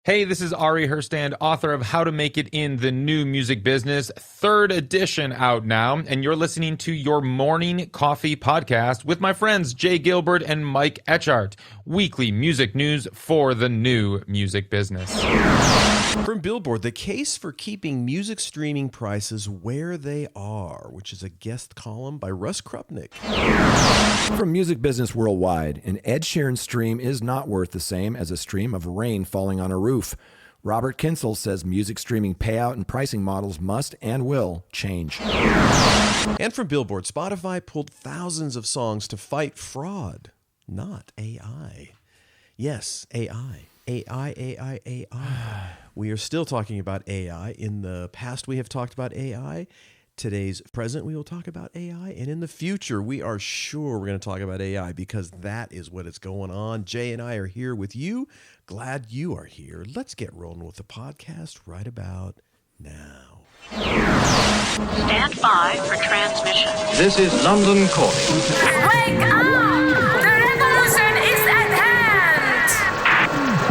Hey, this is Ari Herstand, author of How to Make It in the New Music Business, third edition out now, and you're listening to your Morning Coffee podcast with my friends Jay Gilbert and Mike Etchart, weekly music news for the new music business. From Billboard, the case for keeping music streaming prices where they are, which is a guest column by Russ Crupnick. From Music Business Worldwide, an Ed Sheeran stream is not worth the same as a stream of rain falling on a roof. Robert Kyncl says music streaming payout and pricing models must and will change. And from Billboard, Spotify pulled thousands of songs to fight fraud, not AI. Yes, AI. AI. We are still talking about AI. In the past, we have talked about AI. Today's present, we will talk about AI. And in the future, we are sure we're going to talk about AI because that is what is going on. Jay and I are here with you. Glad you are here. Let's get rolling with the podcast right about now. Stand by for transmission. This is London calling. Wake up! The revolution is at hand!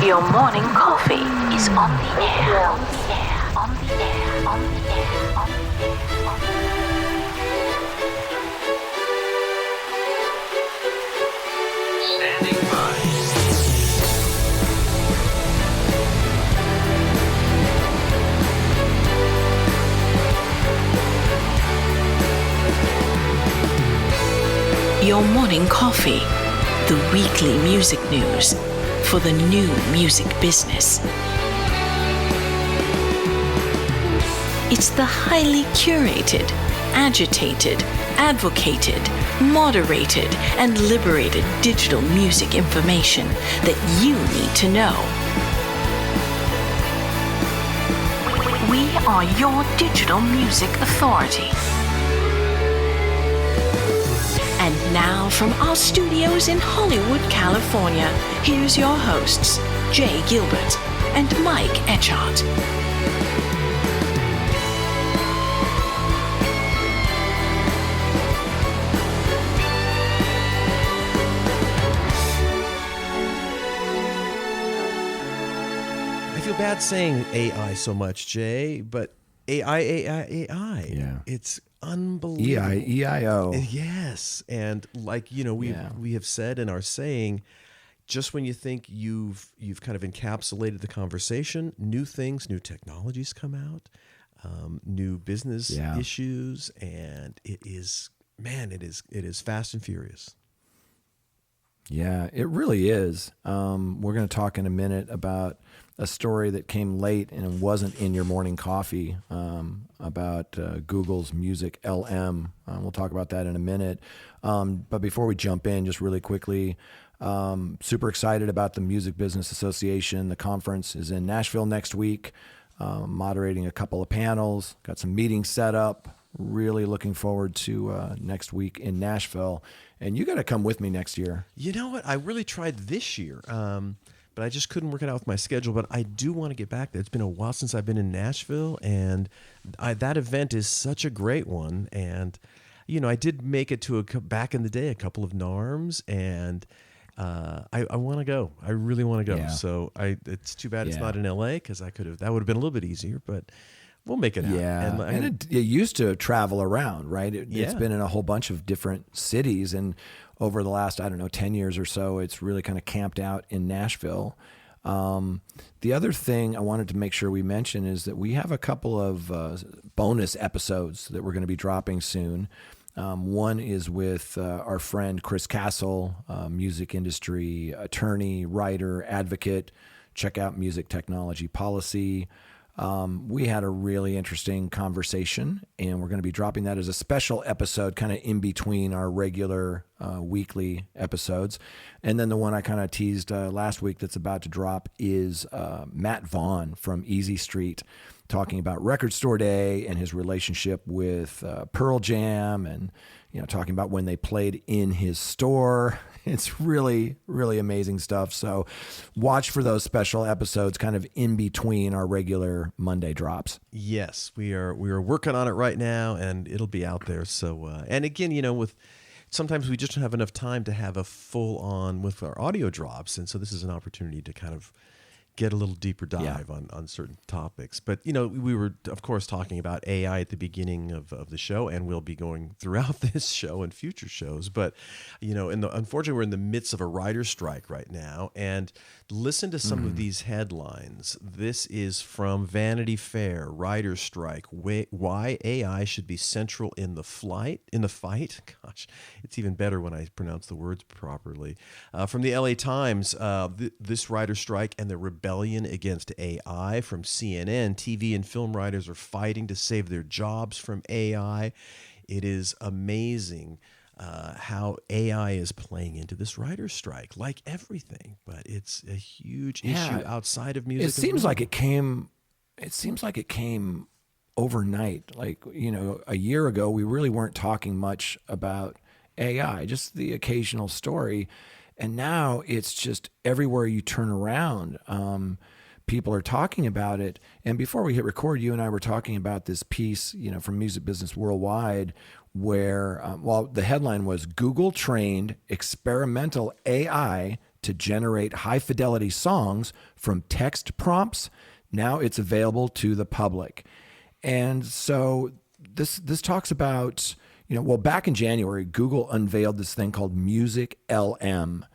Your morning coffee is on the air. On the air. On the air. On the air. On the air. Standing by. Your morning coffee, the weekly music news for the new music business. It's the highly curated, agitated, advocated, moderated, and liberated digital music information that you need to know. We are your digital music authority. And now from our studios in Hollywood, California, here's your hosts, Jay Gilbert and Mike Etchart. I feel bad saying AI so much, Jay, but AI. Yeah. It's unbelievable. EIO. Yes. And like, we have said and are saying, just when you think you've kind of encapsulated the conversation, new things, new technologies come out, new business issues, and it is fast and furious. Yeah, it really is. We're going to talk in a minute about a story that came late and wasn't in your morning coffee about Google's Music LM. We'll talk about that in a minute. But before we jump in, just really quickly, super excited about the Music Business Association. The conference is in Nashville next week, moderating a couple of panels, got some meetings set up. Really looking forward to next week in Nashville. And you got to come with me next year. You know what? I really tried this year, but I just couldn't work it out with my schedule. But I do want to get back there. It's been a while since I've been in Nashville, and that event is such a great one. And, I did make it to back in the day, a couple of NARMs, and I want to go. I really want to go. Yeah. So it's too bad it's not in LA because that would have been a little bit easier, but we'll make it happen. Yeah, and it used to travel around, right? It's been in a whole bunch of different cities, and over the last, 10 years or so, it's really kind of camped out in Nashville. The other thing I wanted to make sure we mention is that we have a couple of bonus episodes that we're going to be dropping soon. One is with our friend Chris Castle, music industry attorney, writer, advocate. Check out Music Technology Policy. We had a really interesting conversation, and we're going to be dropping that as a special episode kind of in between our regular weekly episodes. And then the one I kind of teased last week that's about to drop is Matt Vaughn from Easy Street, talking about Record Store Day and his relationship with Pearl Jam, and talking about when they played in his store. It's really, really amazing stuff. So watch for those special episodes kind of in between our regular Monday drops. Yes, we are working on it right now, and it'll be out there. So and again, with sometimes we just don't have enough time to have a full on with our audio drops, and so this is an opportunity to kind of get a little deeper dive on certain topics. But, we were, of course, talking about AI at the beginning of the show, and we'll be going throughout this show and future shows. But, unfortunately, we're in the midst of a writer's strike right now. And listen to some of these headlines. This is from Vanity Fair, writer's strike, why AI should be central in the fight. Gosh, it's even better when I pronounce the words properly. From the LA Times, this writer's strike and the rebellion against AI. From CNN, TV and film writers are fighting to save their jobs from AI. It is amazing how AI is playing into this writer's strike, like everything. But it's a huge issue outside of music. It seems like it came overnight. Like, a year ago, we really weren't talking much about AI, just the occasional story. And now it's just everywhere you turn around, people are talking about it. And before we hit record, you and I were talking about this piece, from Music Business Worldwide, where, the headline was Google trained experimental AI to generate high fidelity songs from text prompts. Now it's available to the public. And so this talks about, back in January, Google unveiled this thing called Music LM.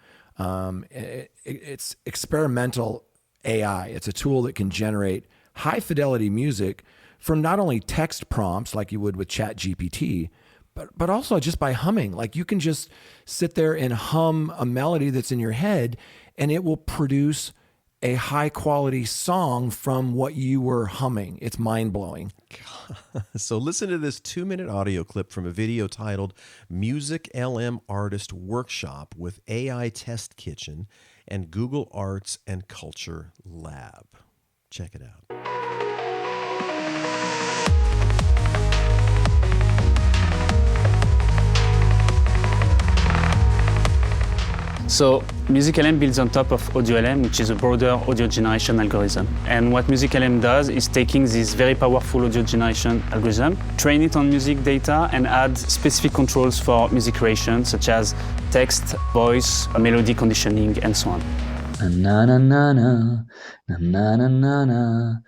It's experimental AI. It's a tool that can generate high fidelity music from not only text prompts like you would with ChatGPT, but also just by humming. Like, you can just sit there and hum a melody that's in your head, and it will produce a high quality song from what you were humming. It's mind blowing. So listen to this 2-minute audio clip from a video titled Music LM Artist Workshop with AI Test Kitchen and Google Arts and Culture Lab. Check it out. So MusicLM builds on top of AudioLM, which is a broader audio generation algorithm. And what MusicLM does is taking this very powerful audio generation algorithm, train it on music data, and add specific controls for music creation, such as text, voice, melody conditioning, and so on. Na na na na na na na na na.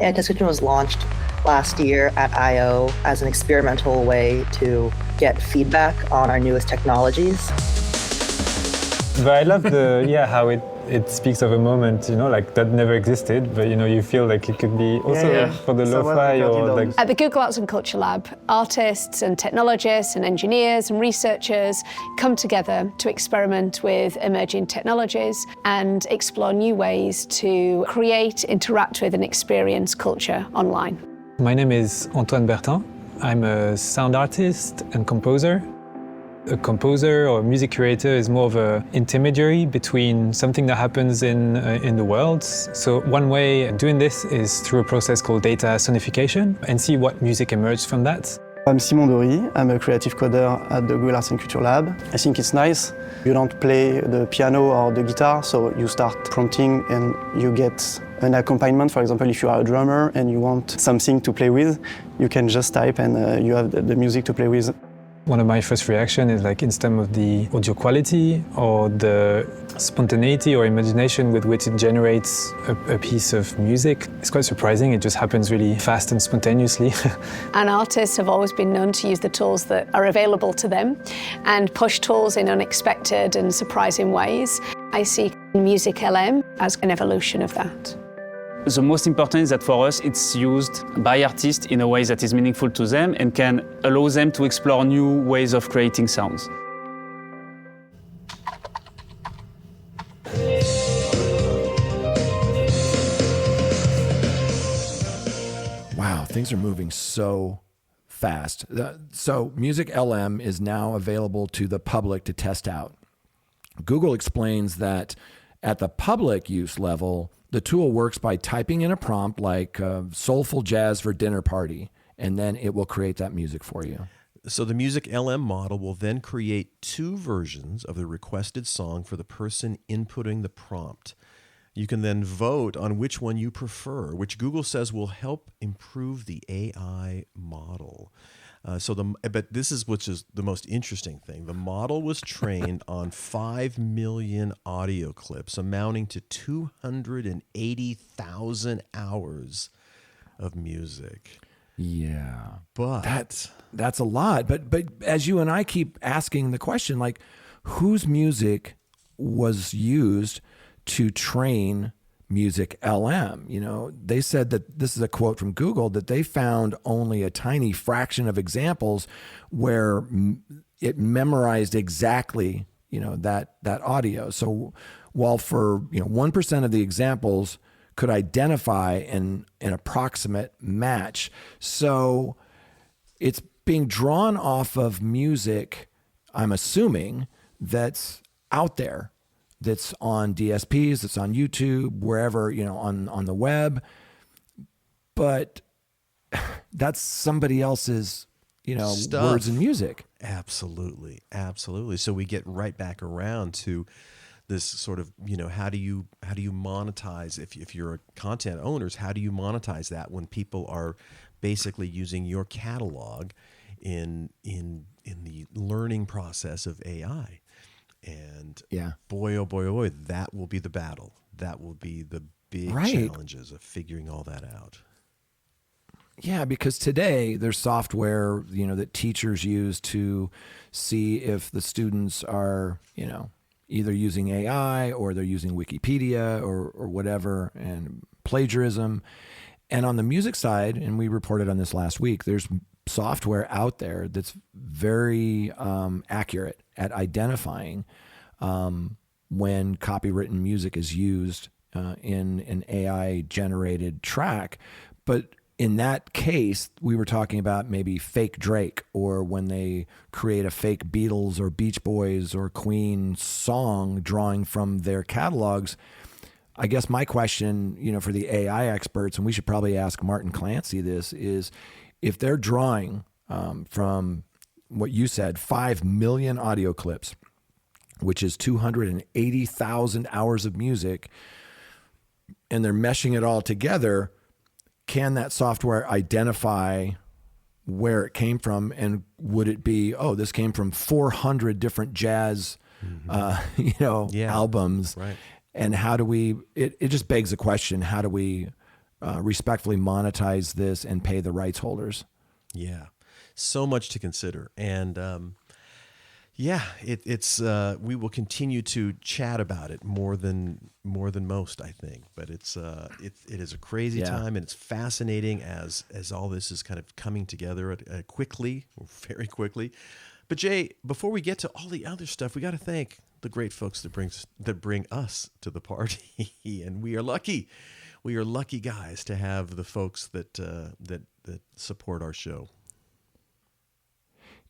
AI Test Kitchen was launched last year at I.O. as an experimental way to get feedback on our newest technologies. But I love how it speaks of a moment, like that never existed, but you feel like it could be also for the lo-fi or like... At the Google Arts and Culture Lab, artists and technologists and engineers and researchers come together to experiment with emerging technologies and explore new ways to create, interact with and experience culture online. My name is Antoine Bertin. I'm a sound artist and composer. A composer or music creator is more of an intermediary between something that happens in the world. So one way of doing this is through a process called data sonification and see what music emerged from that. I'm Simon Dory. I'm a creative coder at the Google Arts and Culture Lab. I think it's nice. You don't play the piano or the guitar, so you start prompting and you get an accompaniment. For example, if you are a drummer and you want something to play with, you can just type and you have the music to play with. One of my first reactions is like instead of the audio quality or the spontaneity or imagination with which it generates a piece of music. It's quite surprising. It just happens really fast and spontaneously. And artists have always been known to use the tools that are available to them and push tools in unexpected and surprising ways. I see Music LM as an evolution of that. The most important is that for us it's used by artists in a way that is meaningful to them and can allow them to explore new ways of creating sounds. Wow, things are moving so fast. So Music LM is now available to the public to test out. Google explains that at the public use level, the tool works by typing in a prompt like soulful jazz for dinner party, and then it will create that music for you. So the Music LM model will then create 2 versions of the requested song for the person inputting the prompt. You can then vote on which one you prefer, which Google says will help improve the AI model. But this is which is the most interesting thing. The model was trained on 5 million audio clips, amounting to 280,000 hours of music. Yeah, but that's a lot. But as you and I keep asking the question, like, whose music was used to train Music LM? You know, they said that, this is a quote from Google, that they found only a tiny fraction of examples where it memorized exactly, you know, that audio. So while for 1% of the examples could identify an approximate match, so it's being drawn off of music, I'm assuming, that's out there, that's on DSPs, that's on YouTube, wherever, on the web. But that's somebody else's, Stuff. words and music. Absolutely. So we get right back around to this sort of, how do you monetize, if you're a content owners, how do you monetize that when people are basically using your catalog in the learning process of AI? And boy, oh boy, that will be the battle. That will be the big challenges of figuring all that out. Yeah, because today there's software, that teachers use to see if the students are, either using AI or they're using Wikipedia or whatever, and plagiarism. And on the music side, and we reported on this last week, there's software out there that's very accurate at identifying when copywritten music is used in an AI-generated track. But in that case, we were talking about maybe fake Drake, or when they create a fake Beatles or Beach Boys or Queen song drawing from their catalogs. I guess my question, for the AI experts, and we should probably ask Martin Clancy this, is if they're drawing from what you said, 5 million audio clips, which is 280,000 hours of music, and they're meshing it all together, can that software identify where it came from? And would it be, this came from 400 different jazz, albums? Right. And how do we, it just begs the question, how do we respectfully monetize this and pay the rights holders? Yeah. So much to consider. And it's we will continue to chat about it more than most, I think. But it is a crazy time, and it's fascinating as all this is kind of coming together quickly, very quickly. But Jay, before we get to all the other stuff, we got to thank the great folks that bring us to the party, and we are lucky. We are lucky guys to have the folks that support our show.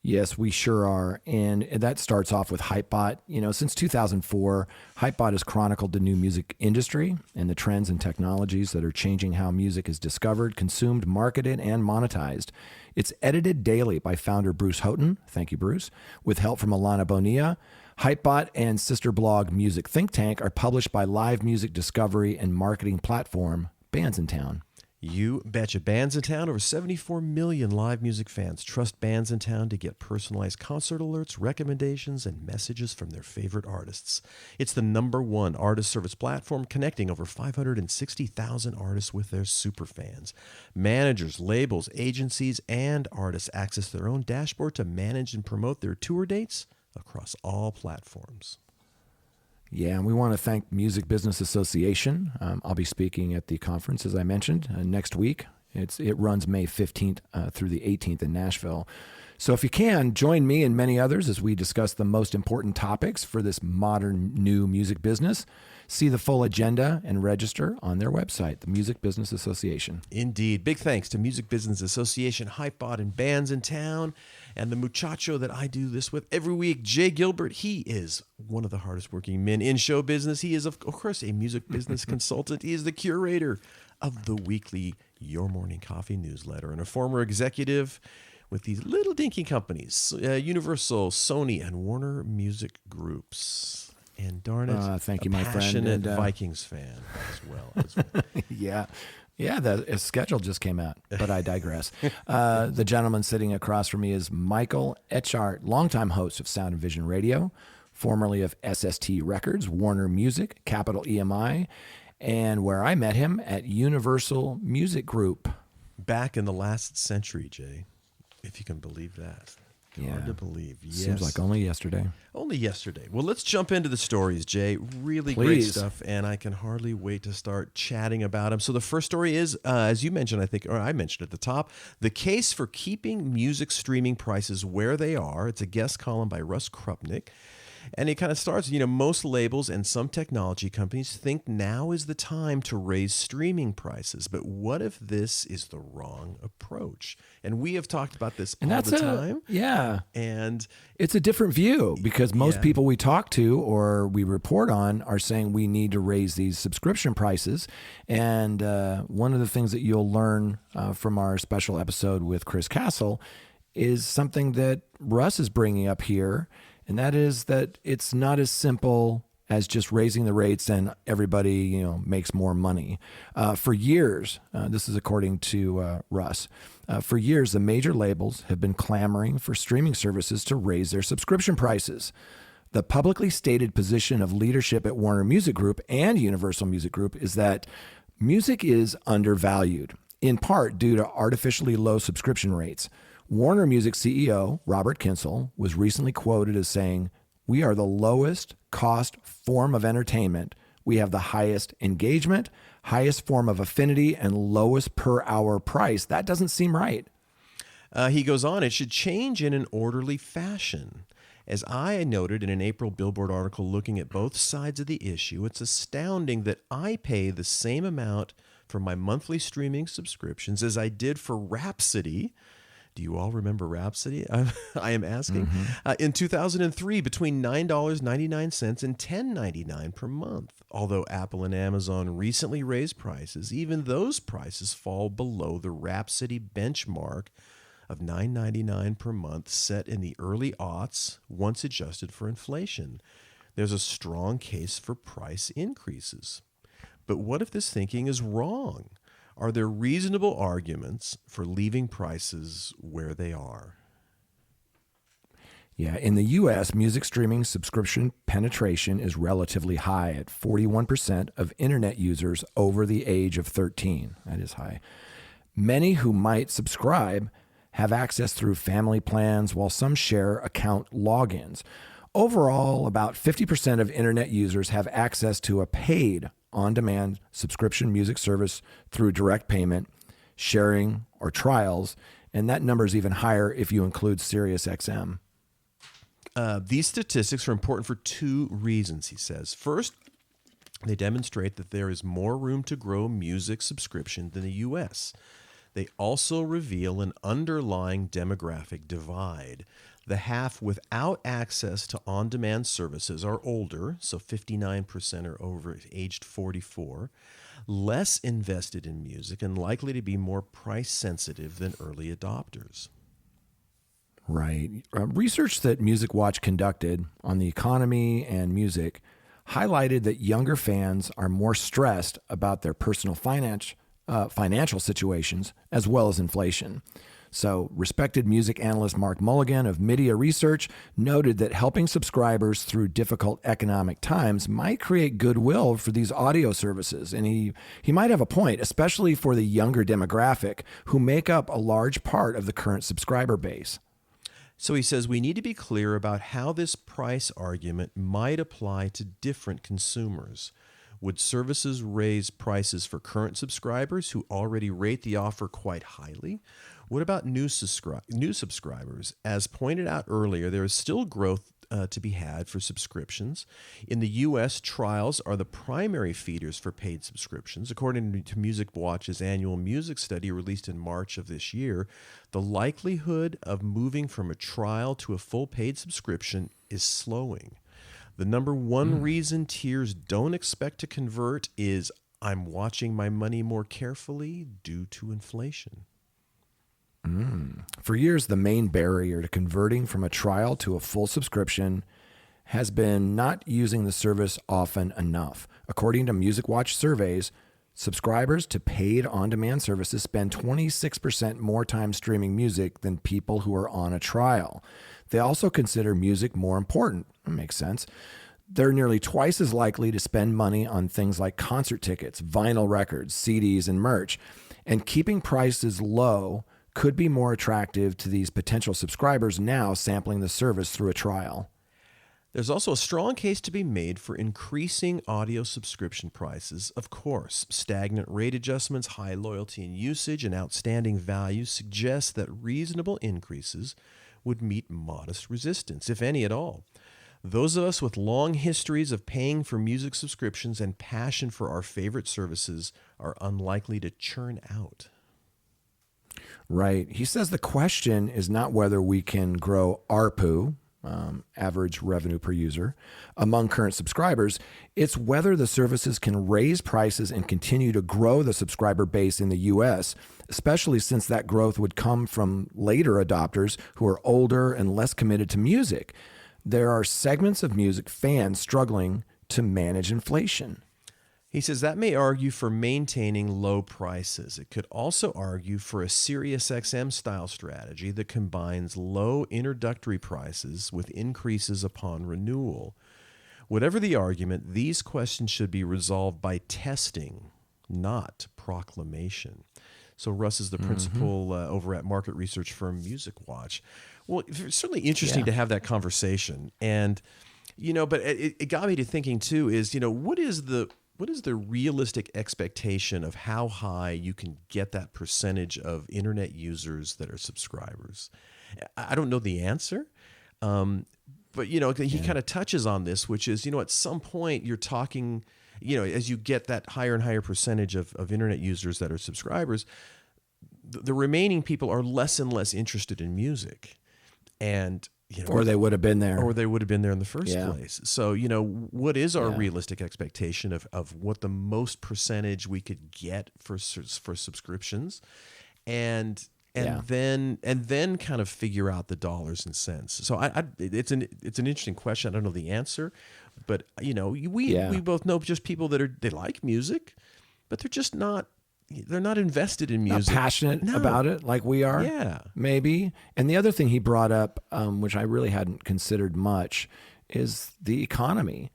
Yes, we sure are. And that starts off with Hypebot. Since 2004, Hypebot has chronicled the new music industry and the trends and technologies that are changing how music is discovered, consumed, marketed, and monetized. It's edited daily by founder Bruce Houghton. Thank you, Bruce. With help from Alana Bonilla. Hypebot and sister blog Music Think Tank are published by live music discovery and marketing platform Bands in Town. You betcha. Bands in Town, over 74 million live music fans trust Bands in Town to get personalized concert alerts, recommendations, and messages from their favorite artists. It's the #1 artist service platform, connecting over 560,000 artists with their superfans. Managers, labels, agencies, and artists access their own dashboard to manage and promote their tour dates across all platforms. Yeah, and we want to thank Music Business Association. I'll be speaking at the conference, as I mentioned, next week. It runs May 15th through the 18th in Nashville. So if you can, join me and many others as we discuss the most important topics for this modern new music business. See the full agenda and register on their website, the Music Business Association. Indeed. Big thanks to Music Business Association, Hypebot, and Bands in Town, and the muchacho that I do this with every week, Jay Gilbert. He is one of the hardest working men in show business. He is, of course, a music business consultant. He is the curator of the weekly Your Morning Coffee newsletter and a former executive with these little dinky companies, Universal, Sony, and Warner Music Groups. And darn it, thank you, my friend. Passionate Vikings fan as well. Yeah. Yeah, the schedule just came out, but I digress. The gentleman sitting across from me is Kyncl Etchart, longtime host of Sound and Vision Radio, formerly of SST Records, Warner Music, Capital EMI, and where I met him at Universal Music Group. Back in the last century, Jay, if you can believe that. Hard to believe. Yes. Seems like only yesterday. Only yesterday. Well, let's jump into the stories, Jay. Really Please. Great stuff, and I can hardly wait to start chatting about them. So the first story is, as you mentioned, I think, or I mentioned at the top, the case for keeping music streaming prices where they are. It's a guest column by Russ Crupnick. And it kind of starts, most labels and some technology companies think now is the time to raise streaming prices. But what if this is the wrong approach? And we have talked about this all the time. Yeah. And it's a different view because most people we talk to or we report on are saying we need to raise these subscription prices. And one of the things that you'll learn from our special episode with Chris Kyncl is something that Russ is bringing up here. And that is that it's not as simple as just raising the rates and everybody, makes more money. For years, this is according to Russ, for years, the major labels have been clamoring for streaming services to raise their subscription prices. The publicly stated position of leadership at Warner Music Group and Universal Music Group is that music is undervalued, in part due to artificially low subscription rates. Warner Music CEO Robert Kyncl was recently quoted as saying, "We are the lowest cost form of entertainment. We have the highest engagement, highest form of affinity, and lowest per hour price." That doesn't seem right. He goes on, it should change in an orderly fashion. As I noted in an April Billboard article looking at both sides of the issue, it's astounding that I pay the same amount for my monthly streaming subscriptions as I did for Rhapsody. Do you all remember Rhapsody? I am asking. In 2003, between $9.99 and $10.99 per month. Although Apple and Amazon recently raised prices, even those prices fall below the Rhapsody benchmark of $9.99 per month set in the early aughts once adjusted for inflation. There's a strong case for price increases. But what if this thinking is wrong? Are there reasonable arguments for leaving prices where they are? Yeah, in the U.S., music streaming subscription penetration is relatively high at 41% of internet users over the age of 13. That is high. Many who might subscribe have access through family plans, while some share account logins. Overall, about 50% of internet users have access to a paid on-demand subscription music service through direct payment, sharing, or trials, and that number is even higher if you include SiriusXM. These statistics are important for two reasons, he says. First, they demonstrate that there is more room to grow music subscription than the U.S. They also reveal an underlying demographic divide. The half without access to on-demand services are older, so 59% are over aged 44, less invested in music, and likely to be more price-sensitive than early adopters. Right. Research that Music Watch conducted on the economy and music highlighted that younger fans are more stressed about their personal financial situations as well as inflation. So, respected music analyst Mark Mulligan of Media Research noted that helping subscribers through difficult economic times might create goodwill for these audio services. And he might have a point, especially for the younger demographic who make up a large part of the current subscriber base. So he says we need to be clear about how this price argument might apply to different consumers. Would services raise prices for current subscribers who already rate the offer quite highly? What about new subscribers? As pointed out earlier, there is still growth to be had for subscriptions. In the U.S., trials are the primary feeders for paid subscriptions. According to Music Watch's annual music study released in March of this year, the likelihood of moving from a trial to a full paid subscription is slowing. The number one reason tiers don't expect to convert is I'm watching my money more carefully due to inflation. For years, the main barrier to converting from a trial to a full subscription has been not using the service often enough. According to Music Watch surveys, subscribers to paid on-demand services spend 26% more time streaming music than people who are on a trial. They also consider music more important. That makes sense. They're nearly twice as likely to spend money on things like concert tickets, vinyl records, CDs, and merch. And keeping prices low could be more attractive to these potential subscribers now sampling the service through a trial. There's also a strong case to be made for increasing audio subscription prices. Of course, stagnant rate adjustments, high loyalty and usage, and outstanding value suggest that reasonable increases would meet modest resistance, if any at all. Those of us with long histories of paying for music subscriptions and passion for our favorite services are unlikely to churn out. Right. He says the question is not whether we can grow ARPU, average revenue per user, among current subscribers. It's whether the services can raise prices and continue to grow the subscriber base in the U.S., especially since that growth would come from later adopters who are older and less committed to music. There are segments of music fans struggling to manage inflation. He says that may argue for maintaining low prices. It could also argue for a SiriusXM style strategy that combines low introductory prices with increases upon renewal. Whatever the argument, these questions should be resolved by testing, not proclamation. So Russ is the principal over at market research firm Music Watch. Well, it's certainly interesting to have that conversation. And, but it got me to thinking too is, what is the realistic expectation of how high you can get that percentage of internet users that are subscribers? I don't know the answer. But, he kind of touches on this, which is, at some point you're talking, as you get that higher and higher percentage of internet users that are subscribers, the remaining people are less and less interested in music. And, or they would have been there. Or they would have been there in the first place. So, what is our realistic expectation of what the most percentage we could get for subscriptions? And then kind of figure out the dollars and cents. So it's an interesting question. I don't know the answer, but we both know just people that they like music, but they're not invested in music. Not passionate about it like we are. Yeah. Maybe. And the other thing he brought up, which I really hadn't considered much, is the economy.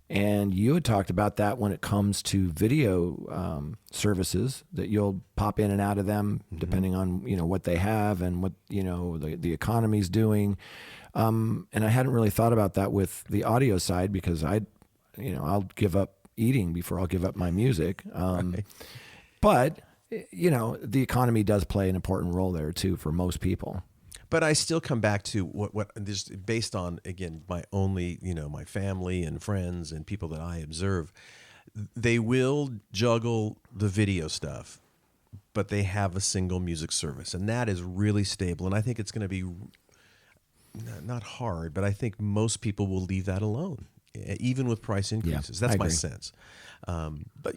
And you had talked about that when it comes to video services, that you'll pop in and out of them depending on, what they have and what, the economy's doing. And I hadn't really thought about that with the audio side because I'll give up eating before I'll give up my music. Right. But, the economy does play an important role there too for most people. But I still come back to what this based on, again, my family and friends and people that I observe. They will juggle the video stuff, but they have a single music service, and that is really stable. And I think it's going to be not hard, but I think most people will leave that alone, even with price increases. That's my sense. But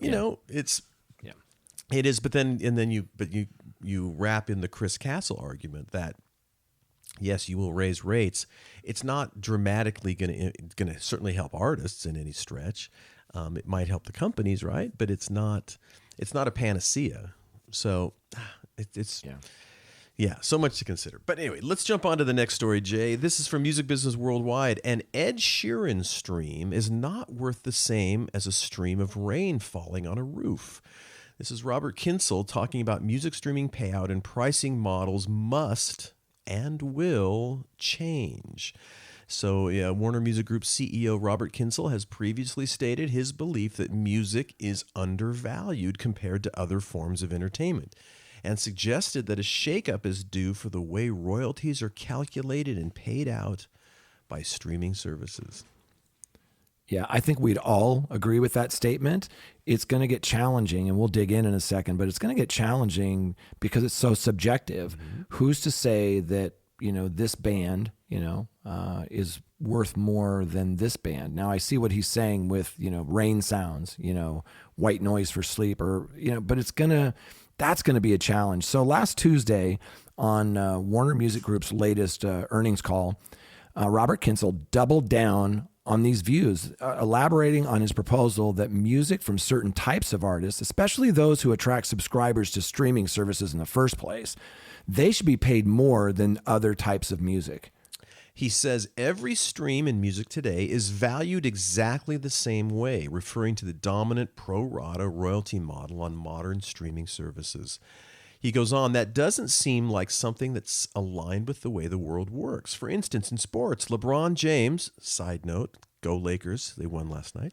it is. But then you wrap in the Chris Castle argument that, yes, you will raise rates. It's not dramatically going to certainly help artists in any stretch. It might help the companies, right? But it's not a panacea. So it's so much to consider. But anyway, let's jump on to the next story, Jay. This is from Music Business Worldwide. An Ed Sheeran stream is not worth the same as a stream of rain falling on a roof. This is Robert Kyncl talking about music streaming payout and pricing models must and will change. So Warner Music Group CEO Robert Kyncl has previously stated his belief that music is undervalued compared to other forms of entertainment and suggested that a shakeup is due for the way royalties are calculated and paid out by streaming services. Yeah, I think we'd all agree with that statement. It's going to get challenging, and we'll dig in a second, but it's going to get challenging because it's so subjective. Mm-hmm. Who's to say that, this band, is worth more than this band? Now, I see what he's saying with, rain sounds, white noise for sleep, or, but that's going to be a challenge. So last Tuesday on Warner Music Group's latest earnings call, Robert Kyncl doubled down on these views, elaborating on his proposal that music from certain types of artists, especially those who attract subscribers to streaming services in the first place, they should be paid more than other types of music. He says every stream in music today is valued exactly the same way, referring to the dominant pro rata royalty model on modern streaming services. He goes on, that doesn't seem like something that's aligned with the way the world works. For instance, in sports, LeBron James, side note, go Lakers, they won last night,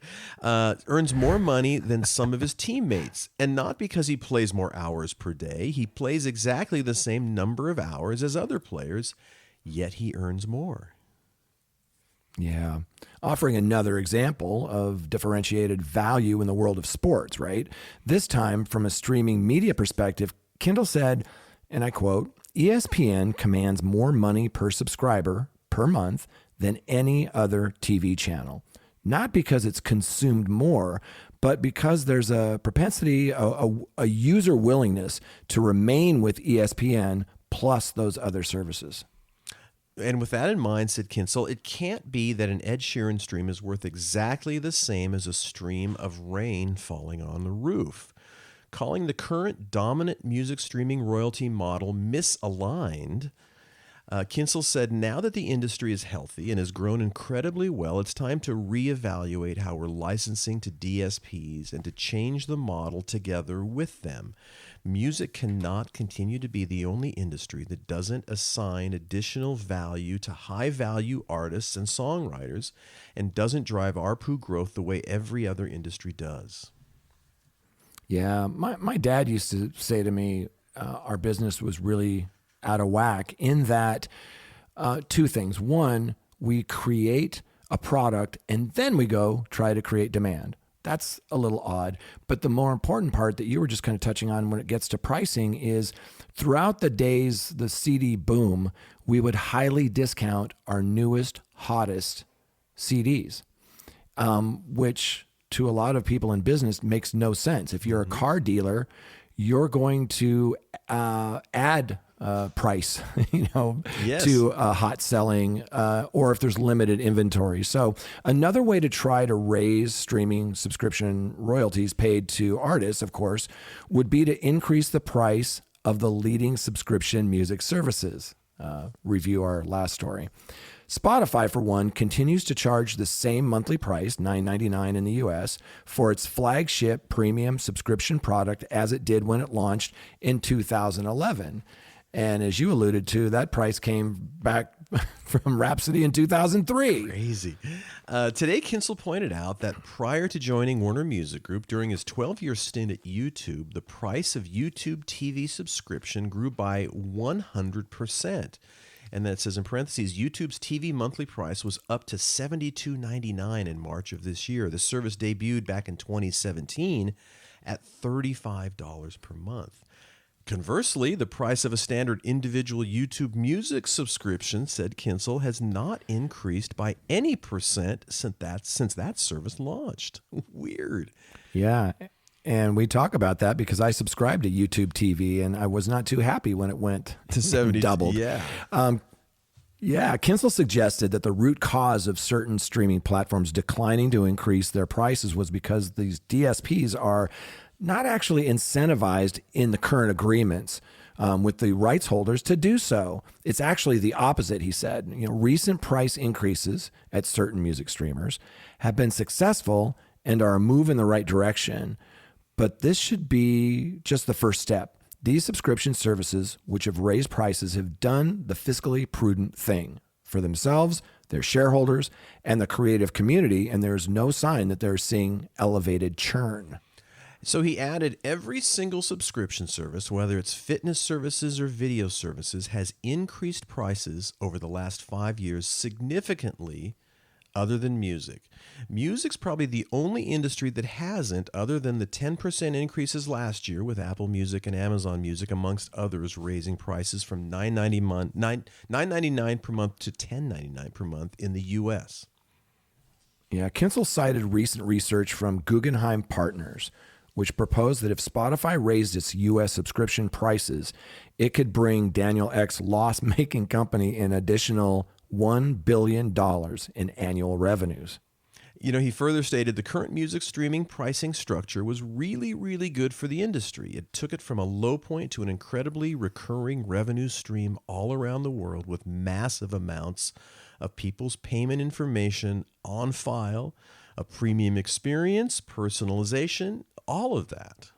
earns more money than some of his teammates. And not because he plays more hours per day. He plays exactly the same number of hours as other players, yet he earns more. Yeah. Offering another example of differentiated value in the world of sports, right? This time from a streaming media perspective, Kyncl said, and I quote, ESPN commands more money per subscriber per month than any other TV channel. Not because it's consumed more, but because there's a propensity, a user willingness to remain with ESPN plus those other services. And with that in mind, said Kyncl, it can't be that an Ed Sheeran stream is worth exactly the same as a stream of rain falling on the roof. Calling the current dominant music streaming royalty model misaligned, Kyncl said, now that the industry is healthy and has grown incredibly well, it's time to reevaluate how we're licensing to DSPs and to change the model together with them. Music cannot continue to be the only industry that doesn't assign additional value to high-value artists and songwriters and doesn't drive ARPU growth the way every other industry does. Yeah, my dad used to say to me, our business was really out of whack in that two things. One, we create a product and then we go try to create demand. That's a little odd. But the more important part that you were just kind of touching on when it gets to pricing is throughout the days, the CD boom, we would highly discount our newest, hottest CDs, which to a lot of people in business makes no sense. If you're a car dealer, you're going to add price, to hot selling, or if there's limited inventory. So another way to try to raise streaming subscription royalties paid to artists, of course, would be to increase the price of the leading subscription music services. Review our last story. Spotify, for one, continues to charge the same monthly price, $9.99 in the US, for its flagship premium subscription product as it did when it launched in 2011. And as you alluded to, that price came back from Rhapsody in 2003. Crazy. Today, Kyncl pointed out that prior to joining Warner Music Group, during his 12-year stint at YouTube, the price of YouTube TV subscription grew by 100%. And then it says in parentheses, YouTube's TV monthly price was up to $72.99 in March of this year. The service debuted back in 2017 at $35 per month. Conversely, the price of a standard individual YouTube music subscription, said Kyncl, has not increased by any percent since that service launched. Weird. Yeah. And we talk about that because I subscribed to YouTube TV and I was not too happy when it went to 70, doubled. Yeah. Kyncl suggested that the root cause of certain streaming platforms declining to increase their prices was because these DSPs are not actually incentivized in the current agreements with the rights holders to do so. It's actually the opposite, he said. Recent price increases at certain music streamers have been successful and are a move in the right direction. But this should be just the first step. These subscription services, which have raised prices, have done the fiscally prudent thing for themselves, their shareholders, and the creative community, and there's no sign that they're seeing elevated churn. So he added, every single subscription service, whether it's fitness services or video services, has increased prices over the last 5 years significantly, other than music. Music's probably the only industry that hasn't, other than the 10% increases last year with Apple Music and Amazon Music, amongst others, raising prices from $9.99 per month to $10.99 per month in the U.S. Yeah, Kyncl cited recent research from Guggenheim Partners, which proposed that if Spotify raised its U.S. subscription prices, it could bring Daniel Ek's loss-making company an additional $1 billion in annual revenues. He further stated the current music streaming pricing structure was really, really good for the industry. It took it from a low point to an incredibly recurring revenue stream all around the world with massive amounts of people's payment information on file, a premium experience, personalization, all of that.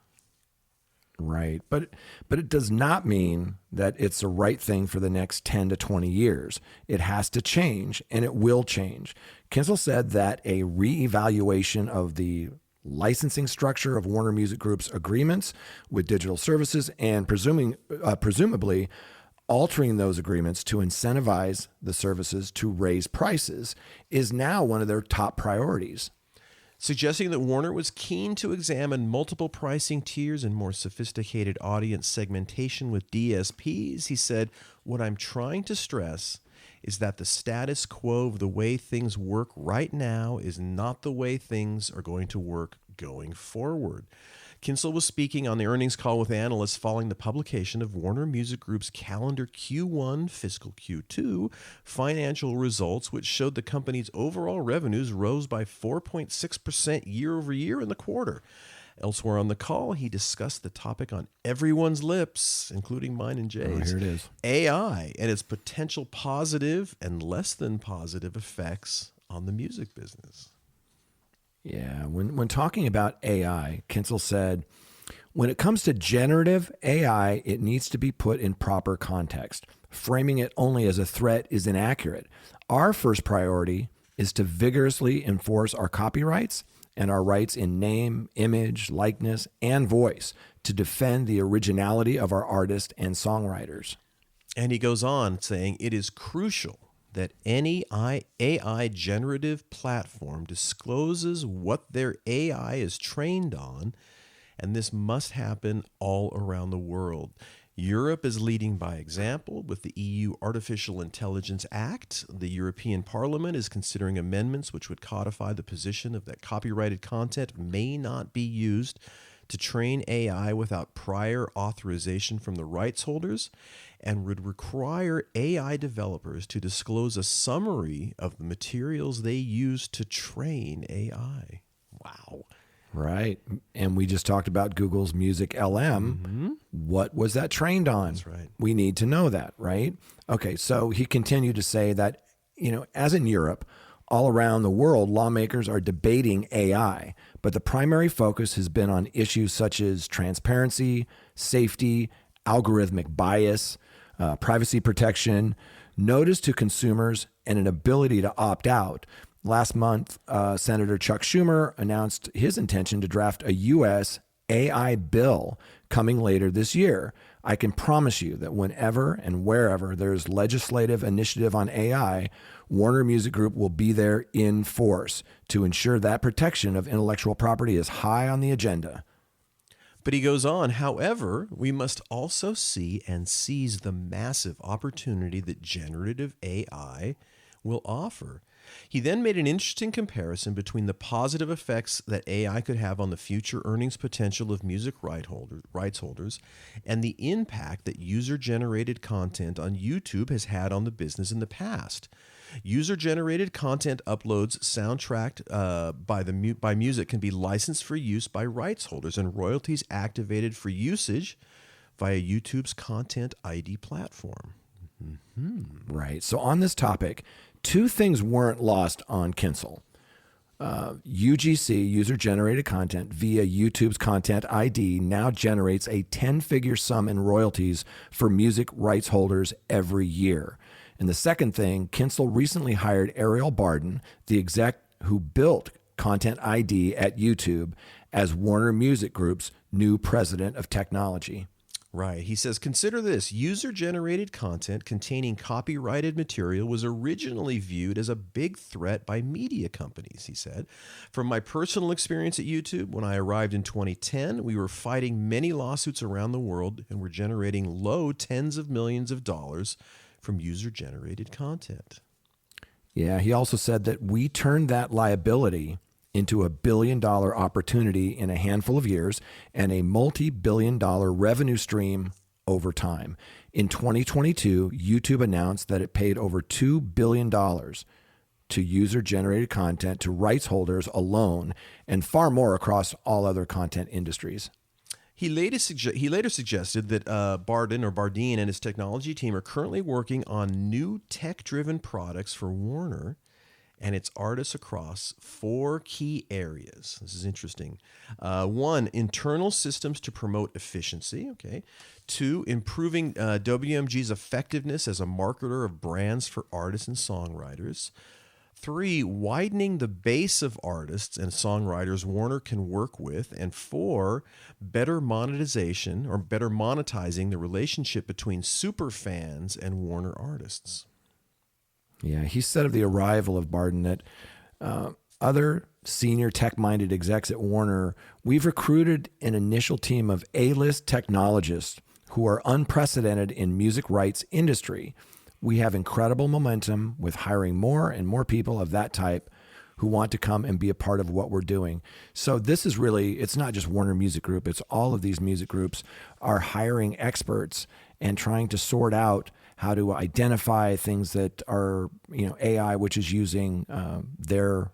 Right. But it does not mean that it's the right thing for the next 10 to 20 years. It has to change, and it will change. Kyncl said that a reevaluation of the licensing structure of Warner Music Group's agreements with digital services and presumably altering those agreements to incentivize the services to raise prices is now one of their top priorities. Suggesting that Warner was keen to examine multiple pricing tiers and more sophisticated audience segmentation with DSPs, he said, "What I'm trying to stress is that the status quo of the way things work right now is not the way things are going to work going forward." Kyncl was speaking on the earnings call with analysts following the publication of Warner Music Group's calendar Q1, fiscal Q2 financial results, which showed the company's overall revenues rose by 4.6% year over year in the quarter. Elsewhere on the call, he discussed the topic on everyone's lips, including mine and Jay's. Oh, here it is. AI and its potential positive and less than positive effects on the music business. Yeah, when talking about AI, Kyncl said, when it comes to generative AI, it needs to be put in proper context. Framing it only as a threat is inaccurate. Our first priority is to vigorously enforce our copyrights and our rights in name, image, likeness, and voice to defend the originality of our artists and songwriters. And he goes on saying it is crucial that any AI generative platform discloses what their AI is trained on, and this must happen all around the world. Europe is leading by example with the EU Artificial Intelligence Act. The European Parliament is considering amendments which would codify the position of that copyrighted content may not be used to train AI without prior authorization from the rights holders, and would require AI developers to disclose a summary of the materials they use to train AI. Wow. Right. And we just talked about Google's Music LM. Mm-hmm. What was that trained on? That's right. We need to know that, right? Okay, so he continued to say that, as in Europe, all around the world, lawmakers are debating AI, but the primary focus has been on issues such as transparency, safety, algorithmic bias, privacy protection, notice to consumers, and an ability to opt out. Last month, Senator Chuck Schumer announced his intention to draft a U.S. AI bill coming later this year. I can promise you that whenever and wherever there's legislative initiative on AI, Warner Music Group will be there in force to ensure that protection of intellectual property is high on the agenda. But he goes on, however, we must also see and seize the massive opportunity that generative AI will offer. He then made an interesting comparison between the positive effects that AI could have on the future earnings potential of music rights holders and the impact that user-generated content on YouTube has had on the business in the past. User-generated content uploads soundtracked by music can be licensed for use by rights holders and royalties activated for usage via YouTube's Content ID platform. Mm-hmm. Right. So on this topic, two things weren't lost on Kyncl. UGC, user-generated content, via YouTube's Content ID now generates a 10-figure sum in royalties for music rights holders every year. And the second thing, Kyncl recently hired Ariel Barden, the exec who built Content ID at YouTube, as Warner Music Group's new president of technology. Right. He says, consider this. User-generated content containing copyrighted material was originally viewed as a big threat by media companies, he said. From my personal experience at YouTube, when I arrived in 2010, we were fighting many lawsuits around the world and were generating low tens of millions of dollars from user-generated content. Yeah, he also said that we turned that liability into a $1 billion opportunity in a handful of years and a multi-billion dollar revenue stream over time. In 2022, YouTube announced that it paid over $2 billion to user-generated content to rights holders alone, and far more across all other content industries. He later suggested that Bardeen and his technology team are currently working on new tech-driven products for Warner and its artists across 4 key areas. This is interesting. 1, internal systems to promote efficiency. Okay. 2, improving WMG's effectiveness as a marketer of brands for artists and songwriters. 3, widening the base of artists and songwriters Warner can work with. And 4, better monetization or better monetizing the relationship between superfans and Warner artists. Yeah, he said of the arrival of Bardeen that other senior tech-minded execs at Warner, we've recruited an initial team of A-list technologists who are unprecedented in music rights industry. We have incredible momentum with hiring more and more people of that type who want to come and be a part of what we're doing. So this is really, it's not just Warner Music Group, it's all of these music groups are hiring experts and trying to sort out how to identify things that are, AI, which is using their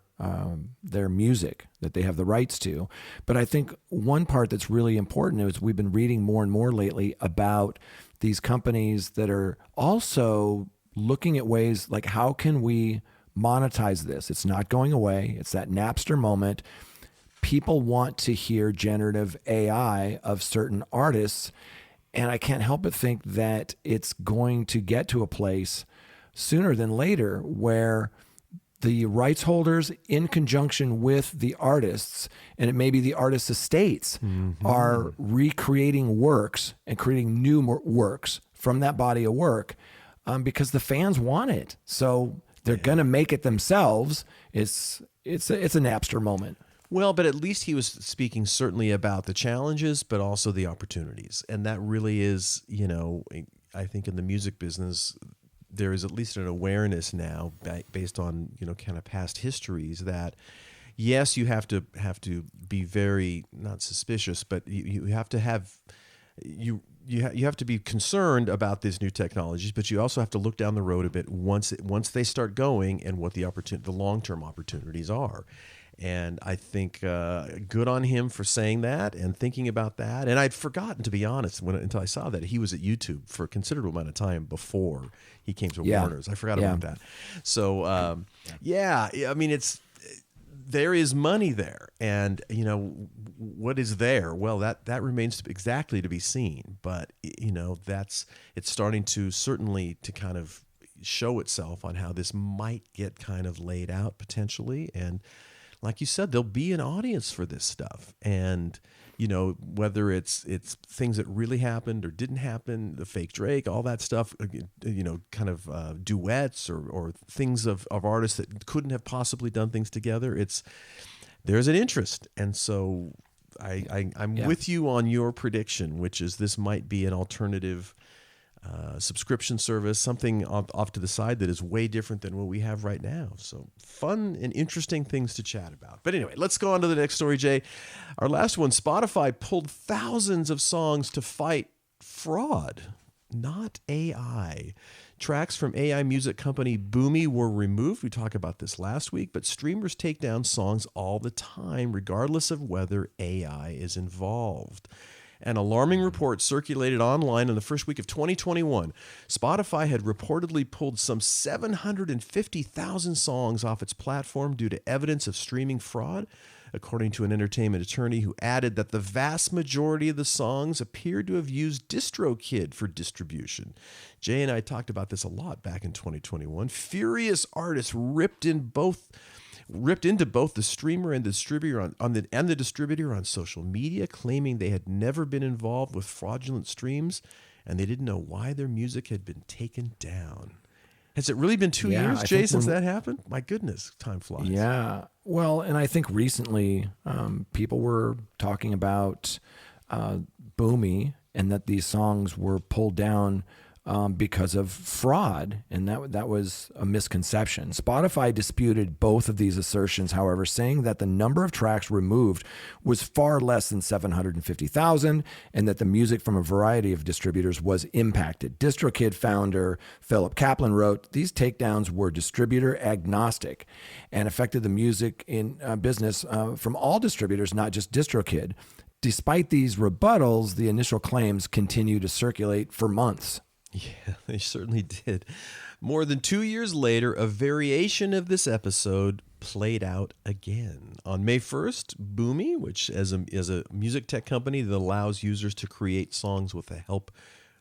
music that they have the rights to. But I think one part that's really important is we've been reading more and more lately about these companies that are also looking at ways like, how can we monetize this? It's not going away. It's that Napster moment. People want to hear generative AI of certain artists. And I can't help but think that it's going to get to a place sooner than later where the rights holders, in conjunction with the artists, and it may be the artists' estates, are recreating works and creating new works from that body of work because the fans want it. So they're going to make it themselves. It's a Napster moment. Well, but at least he was speaking certainly about the challenges, but also the opportunities. And that really is, I think in the music business, there is at least an awareness now based on, kind of past histories that, yes, you have to be very, not suspicious, but you have to have, you have to be concerned about these new technologies, but you also have to look down the road a bit once they start going and what the long-term opportunities are. And I think good on him for saying that and thinking about that. And I'd forgotten, to be honest, until I saw that he was at YouTube for a considerable amount of time before he came to Warner's. I forgot about that. So, I mean, there is money there. And, what is there? Well, that remains exactly to be seen. But, it's starting to certainly to kind of show itself on how this might get kind of laid out potentially. And like you said, there'll be an audience for this stuff. And, whether it's things that really happened or didn't happen, the fake Drake, all that stuff, kind of duets or things of artists that couldn't have possibly done things together, there's an interest. And so I'm with you on your prediction, which is this might be an alternative subscription service, something off to the side that is way different than what we have right now. So fun and interesting things to chat about. But anyway, let's go on to the next story, Jay. Our last one, Spotify pulled thousands of songs to fight fraud, not AI. Tracks from AI music company Boomy were removed. We talked about this last week, but streamers take down songs all the time, regardless of whether AI is involved. An alarming report circulated online in the first week of 2021. Spotify had reportedly pulled some 750,000 songs off its platform due to evidence of streaming fraud, according to an entertainment attorney who added that the vast majority of the songs appeared to have used DistroKid for distribution. Jay and I talked about this a lot back in 2021. Furious artists ripped into both the streamer and the distributor on social media, claiming they had never been involved with fraudulent streams and they didn't know why their music had been taken down. Has it really been 2 years, Jay, since that happened? My goodness, time flies. Yeah. Well, and I think recently people were talking about Boomy and that these songs were pulled down because of fraud, and that was a misconception. Spotify disputed both of these assertions, however, saying that the number of tracks removed was far less than 750,000, and that the music from a variety of distributors was impacted. DistroKid founder Philip Kaplan wrote, "These takedowns were distributor agnostic and affected the music in business from all distributors, not just DistroKid. Despite these rebuttals, the initial claims continue to circulate for months." Yeah, they certainly did. More than 2 years later, a variation of this episode played out again. On May 1st, Boomy, which is a music tech company that allows users to create songs with the help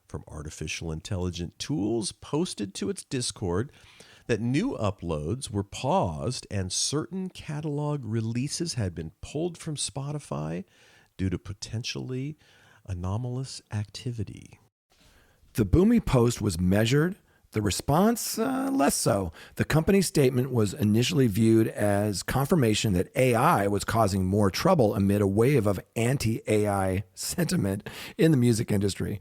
from artificial intelligent tools, posted to its Discord that new uploads were paused and certain catalog releases had been pulled from Spotify due to potentially anomalous activity. The Boomy post was measured, the response less so. The company's statement was initially viewed as confirmation that AI was causing more trouble amid a wave of anti-AI sentiment in the music industry.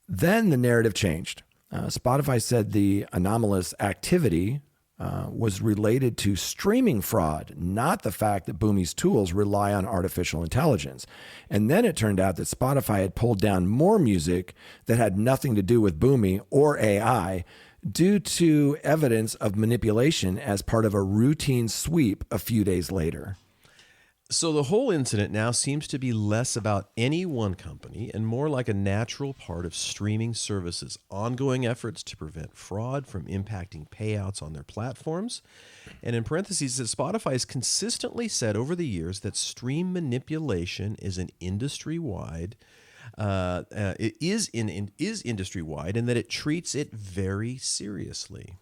Then the narrative changed. Spotify said the anomalous activity was related to streaming fraud, not the fact that Boomy's tools rely on artificial intelligence. And then it turned out that Spotify had pulled down more music that had nothing to do with Boomy or AI due to evidence of manipulation as part of a routine sweep a few days later. So the whole incident now seems to be less about any one company and more like a natural part of streaming services' ongoing efforts to prevent fraud from impacting payouts on their platforms. And in parentheses, that Spotify has consistently said over the years that stream manipulation is an industry-wide is industry-wide and that it treats it very seriously.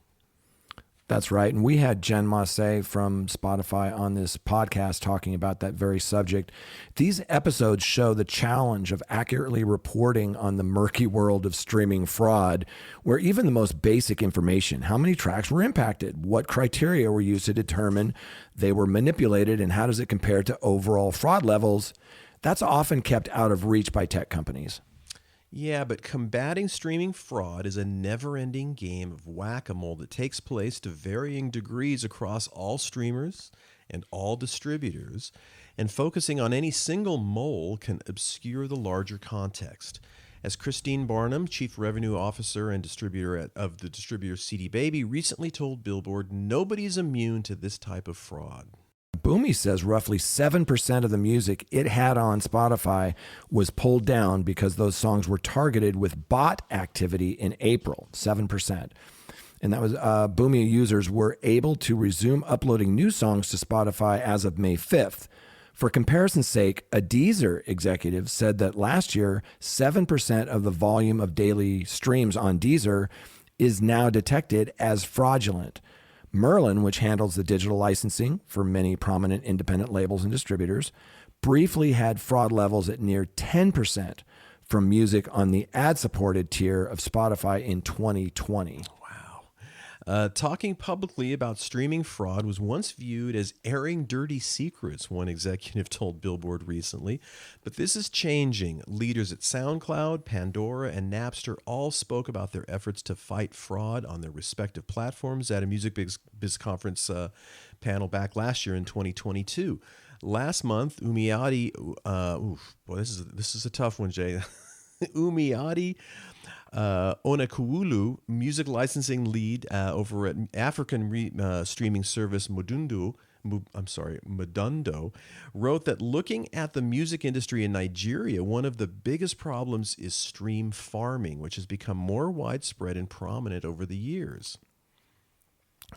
That's right. And we had Jen Masse from Spotify on this podcast talking about that very subject. These episodes show the challenge of accurately reporting on the murky world of streaming fraud, where even the most basic information, how many tracks were impacted, what criteria were used to determine they were manipulated, and how does it compare to overall fraud levels, that's often kept out of reach by tech companies. Yeah, but combating streaming fraud is a never-ending game of whack-a-mole that takes place to varying degrees across all streamers and all distributors, and focusing on any single mole can obscure the larger context. As Christine Barnum, Chief Revenue Officer and distributor of the distributor CD Baby, recently told Billboard, nobody's immune to this type of fraud. Boomy says roughly 7% of the music it had on Spotify was pulled down because those songs were targeted with bot activity in April, 7%. And that was Boomy users were able to resume uploading new songs to Spotify as of May 5th. For comparison's sake, a Deezer executive said that last year, 7% of the volume of daily streams on Deezer is now detected as fraudulent. Merlin, which handles the digital licensing for many prominent independent labels and distributors, briefly had fraud levels at near 10% from music on the ad-supported tier of Spotify in 2020. Talking publicly about streaming fraud was once viewed as airing dirty secrets, one executive told Billboard recently. But this is changing. Leaders at SoundCloud, Pandora, and Napster all spoke about their efforts to fight fraud on their respective platforms at a Music Biz Conference panel back last year in 2022. Last month, Umiati, this is a tough one, Jay. Umiati Onekuulu, music licensing lead over at African streaming service Modundo, wrote that looking at the music industry in Nigeria, one of the biggest problems is stream farming, which has become more widespread and prominent over the years.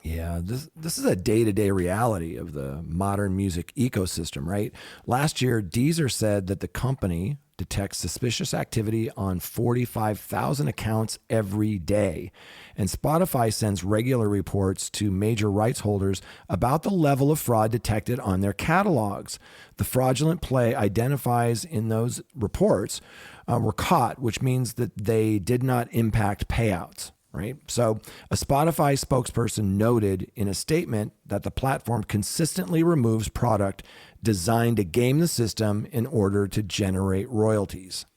Yeah, this is a day-to-day reality of the modern music ecosystem, right? Last year, Deezer said that the company detects suspicious activity on 45,000 accounts every day. And Spotify sends regular reports to major rights holders about the level of fraud detected on their catalogs. The fraudulent play identifies in those reports were caught, which means that they did not impact payouts. Right. So a Spotify spokesperson noted in a statement that the platform consistently removes product designed to game the system in order to generate royalties.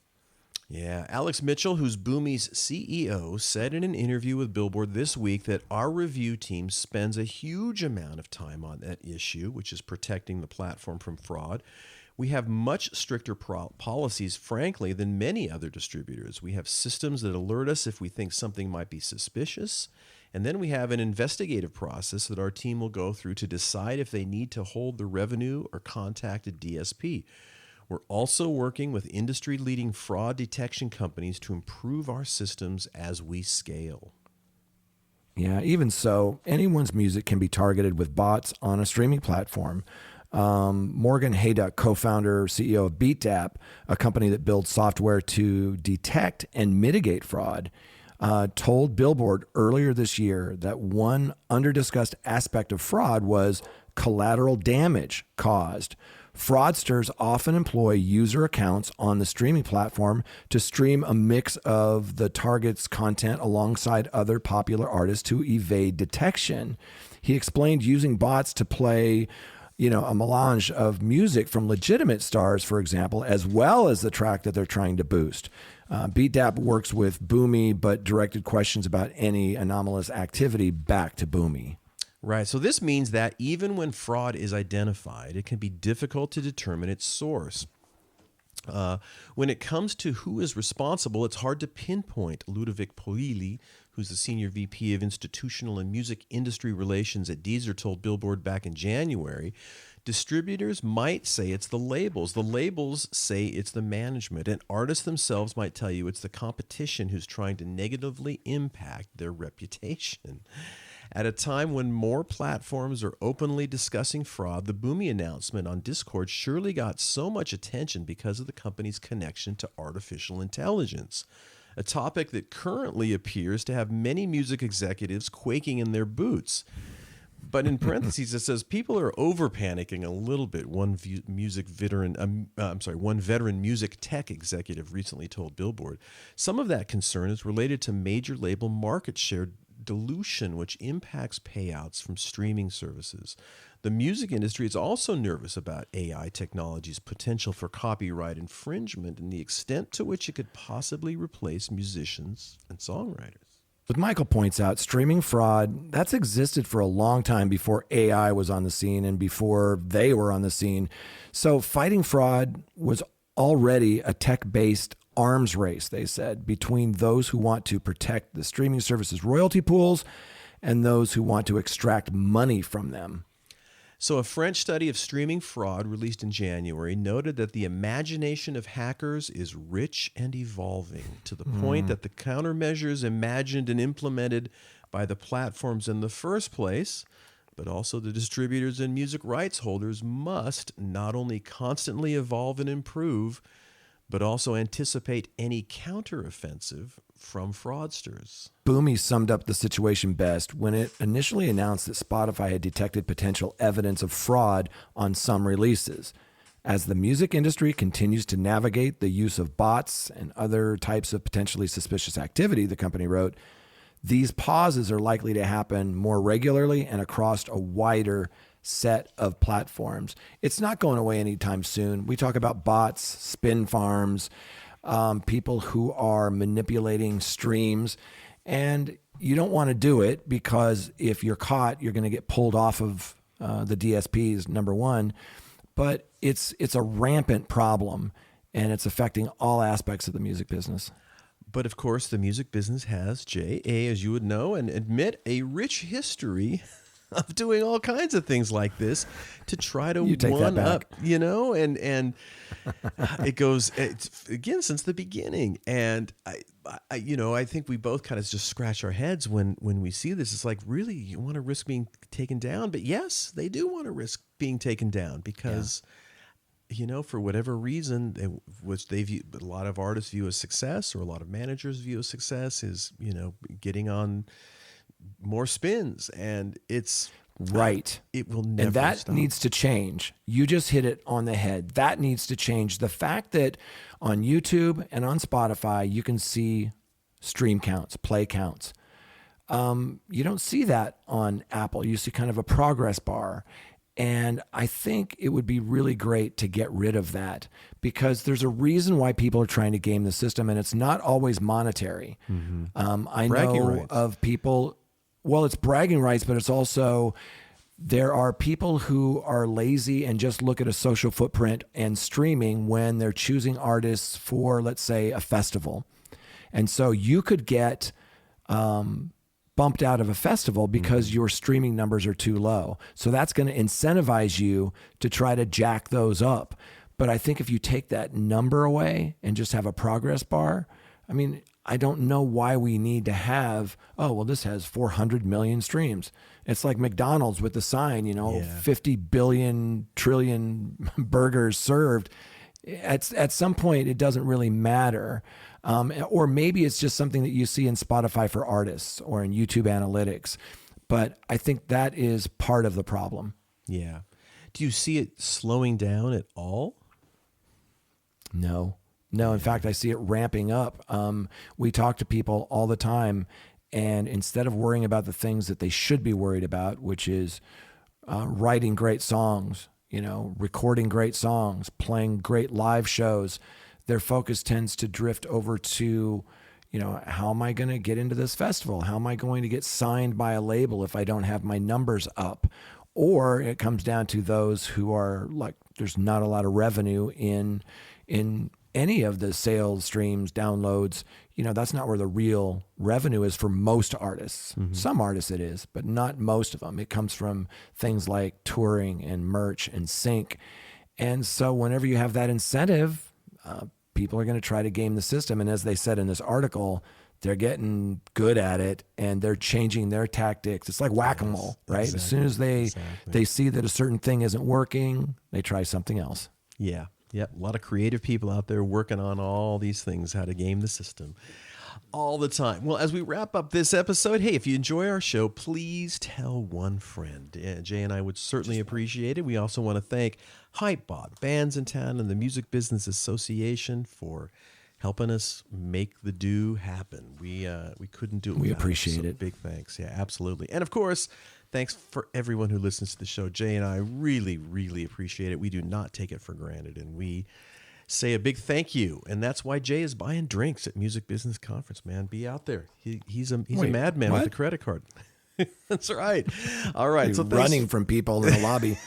Yeah, Alex Mitchell, who's Boomy's CEO, said in an interview with Billboard this week that our review team spends a huge amount of time on that issue, which is protecting the platform from fraud. We have much stricter policies, frankly, than many other distributors. We have systems that alert us if we think something might be suspicious. And then we have an investigative process that our team will go through to decide if they need to hold the revenue or contact a DSP. We're also working with industry-leading fraud detection companies to improve our systems as we scale. Yeah, even so, anyone's music can be targeted with bots on a streaming platform. Morgan Hayduck, co-founder, CEO of BeatDApp, a company that builds software to detect and mitigate fraud, told Billboard earlier this year that one under-discussed aspect of fraud was collateral damage caused. Fraudsters often employ user accounts on the streaming platform to stream a mix of the target's content alongside other popular artists to evade detection. He explained using bots to play, a melange of music from legitimate stars, for example, as well as the track that they're trying to boost. BeatDApp works with Boomy, but directed questions about any anomalous activity back to Boomy. Right. So this means that even when fraud is identified, it can be difficult to determine its source. When it comes to who is responsible, it's hard to pinpoint. Ludovic Poili, who's the senior VP of Institutional and Music Industry Relations at Deezer, told Billboard back in January, distributors might say it's the labels. The labels say it's the management. And artists themselves might tell you it's the competition who's trying to negatively impact their reputation. At a time when more platforms are openly discussing fraud, the Boomy announcement on Discord surely got so much attention because of the company's connection to artificial intelligence, a topic that currently appears to have many music executives quaking in their boots. But in parentheses, it says people are over panicking a little bit. One veteran music tech executive recently told Billboard. Some of that concern is related to major label market share dilution, which impacts payouts from streaming services. The music industry is also nervous about AI technology's potential for copyright infringement and the extent to which it could possibly replace musicians and songwriters. But Michael points out, streaming fraud, that's existed for a long time before AI was on the scene and before they were on the scene. So fighting fraud was already a tech-based arms race, they said, between those who want to protect the streaming services royalty pools and those who want to extract money from them. So a French study of streaming fraud released in January noted that the imagination of hackers is rich and evolving to the point that the countermeasures imagined and implemented by the platforms in the first place, but also the distributors and music rights holders, must not only constantly evolve and improve, but also anticipate any counteroffensive from fraudsters. Boomy summed up the situation best when it initially announced that Spotify had detected potential evidence of fraud on some releases. As the music industry continues to navigate the use of bots and other types of potentially suspicious activity, the company wrote, these pauses are likely to happen more regularly and across a wider set of platforms. It's not going away anytime soon. We talk about bots, spin farms, people who are manipulating streams, and you don't want to do it because if you're caught, you're going to get pulled off of the DSPs, number one. But it's a rampant problem, and it's affecting all aspects of the music business. But of course, the music business has, as you would know and admit, a rich history of doing all kinds of things like this to try to one up, and it goes again since the beginning. And I think we both kind of just scratch our heads when we see this. It's like, really, you want to risk being taken down? But yes, they do want to risk being taken down because, for whatever reason, which a lot of artists view as success, or a lot of managers view as success, is getting on more spins, and it's right. It will never and that stop. Needs to change. You just hit it on the head. That needs to change. The fact that on YouTube and on Spotify you can see stream counts, play counts. You don't see that on Apple. You see kind of a progress bar. And I think it would be really great to get rid of that, because there's a reason why people are trying to game the system, and it's not always monetary. I Bragging know rights. of people, well, it's bragging rights, but it's also, there are people who are lazy and just look at a social footprint and streaming when they're choosing artists for, let's say, a festival. And so you could get bumped out of a festival because your streaming numbers are too low. So that's going to incentivize you to try to jack those up. But I think if you take that number away and just have a progress bar, I mean, I don't know why we need to have, oh, well, this has 400 million streams. It's like McDonald's with the sign, 50 billion trillion burgers served. At some point, it doesn't really matter. Or maybe it's just something that you see in Spotify for artists or in YouTube analytics. But I think that is part of the problem. Yeah. Do you see it slowing down at all? No. In fact, I see it ramping up. We talk to people all the time, and instead of worrying about the things that they should be worried about, which is writing great songs, recording great songs, playing great live shows, their focus tends to drift over to, how am I going to get into this festival? How am I going to get signed by a label if I don't have my numbers up? Or it comes down to those who are like, there's not a lot of revenue in any of the sales, streams, downloads. That's not where the real revenue is for most artists. Some artists it is, but not most of them. It comes from things like touring and merch and sync. And so whenever you have that incentive, people are going to try to game the system. And as they said in this article, they're getting good at it and they're changing their tactics. It's like whack-a-mole, right? Exactly. As soon as they see that a certain thing isn't working, they try something else. Yeah. A lot of creative people out there working on all these things, how to game the system all the time. Well, as we wrap up this episode, hey, if you enjoy our show, please tell one friend. Jay and I would certainly appreciate it. We also want to thank Hypebot, Bands in Town, and the Music Business Association for helping us make the do happen. We couldn't do it without We appreciate it. Big thanks. Yeah, absolutely. And of course, thanks for everyone who listens to the show. Jay and I really, really appreciate it. We do not take it for granted, and we say a big thank you. And that's why Jay is buying drinks at Music Business Conference, man. Be out there. He's a madman with a credit card. That's right. All right. So running from people in the lobby.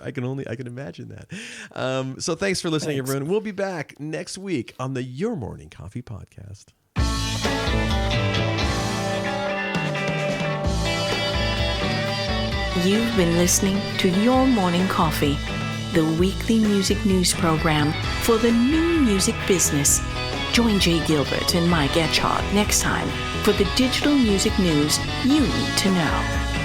I can imagine that. So thanks for listening, everyone. We'll be back next week on the Your Morning Coffee Podcast. You've been listening to Your Morning Coffee, the weekly music news program for the new music business. Join Jay Gilbert and Mike Etchart next time for the digital music news you need to know.